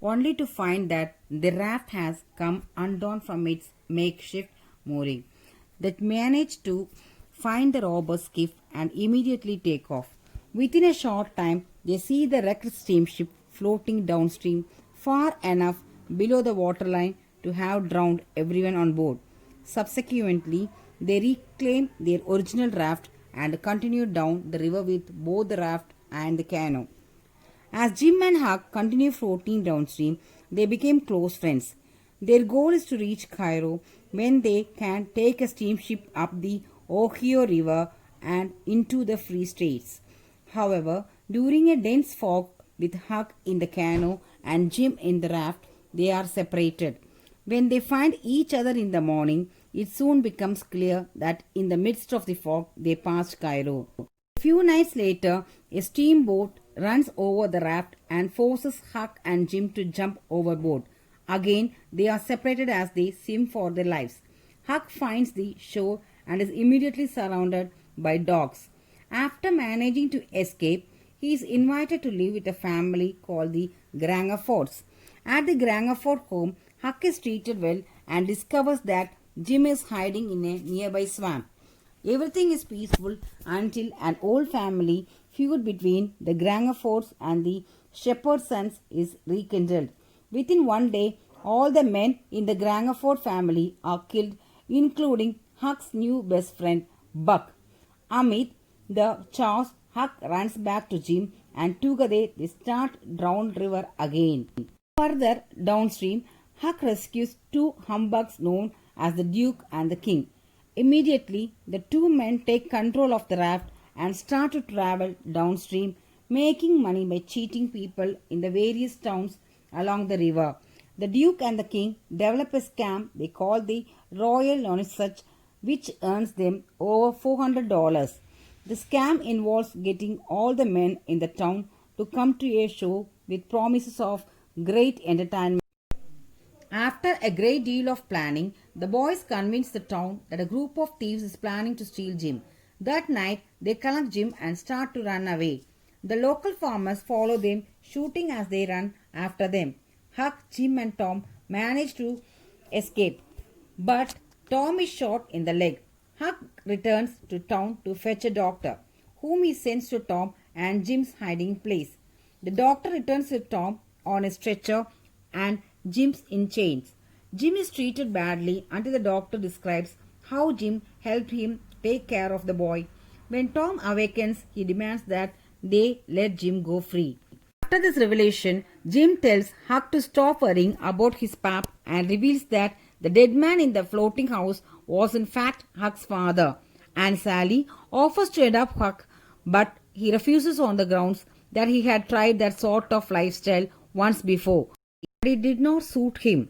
only to find that the raft has come undone from its makeshift mooring. They manage to find the robber's skiff and immediately take off. Within a short time, they see the wrecked steamship floating downstream far enough below the waterline to have drowned everyone on board. Subsequently, they reclaim their original raft and continue down the river with both the raft and the canoe. As Jim and Huck continue floating downstream, they became close friends. Their goal is to reach Cairo when they can take a steamship up the Ohio River and into the Free States. However, during a dense fog with Huck in the canoe and Jim in the raft, they are separated. When they find each other in the morning, it soon becomes clear that in the midst of the fog they passed Cairo. A few nights later, a steamboat runs over the raft and forces Huck and Jim to jump overboard. Again, they are separated as they swim for their lives. Huck finds the shore and is immediately surrounded by dogs. After managing to escape, he is invited to live with a family called the Grangerfords. At the Grangerford home, Huck is treated well and discovers that Jim is hiding in a nearby swamp. Everything is peaceful until an old family feud between the Grangerfords and the shepherd's sons is rekindled. Within one day, all the men in the Grangerford family are killed, including Huck's new best friend, Buck. Amid the chaos, Huck runs back to Jim and together they start Drowned River again. Further downstream, Huck rescues two humbugs known as the Duke and the King. Immediately, the two men take control of the raft and start to travel downstream, making money by cheating people in the various towns along the river. The Duke and the King develop a scam they call the Royal Nonsuch, which earns them over $400. The scam involves getting all the men in the town to come to a show with promises of great entertainment. After a great deal of planning, the boys convince the town that a group of thieves is planning to steal Jim. That night, they collect Jim and start to run away. The local farmers follow them, shooting as they run after them. Huck, Jim and Tom manage to escape, but Tom is shot in the leg. Huck returns to town to fetch a doctor, whom he sends to Tom and Jim's hiding place. The doctor returns with Tom on a stretcher and Jim's in chains. Jim is treated badly until the doctor describes how Jim helped him take care of the boy. When Tom awakens, he demands that they let Jim go free. After this revelation, Jim tells Huck to stop worrying about his pap and reveals that the dead man in the floating house was in fact Huck's father. And Sally offers to adopt Huck, but he refuses on the grounds that he had tried that sort of lifestyle once before. But it did not suit him.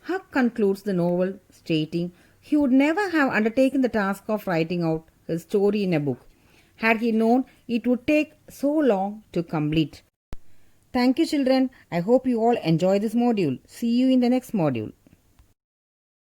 Huck concludes the novel stating he would never have undertaken the task of writing out his story in a book, had he known it would take so long to complete. Thank you, children. I hope you all enjoy this module. See you in the next module.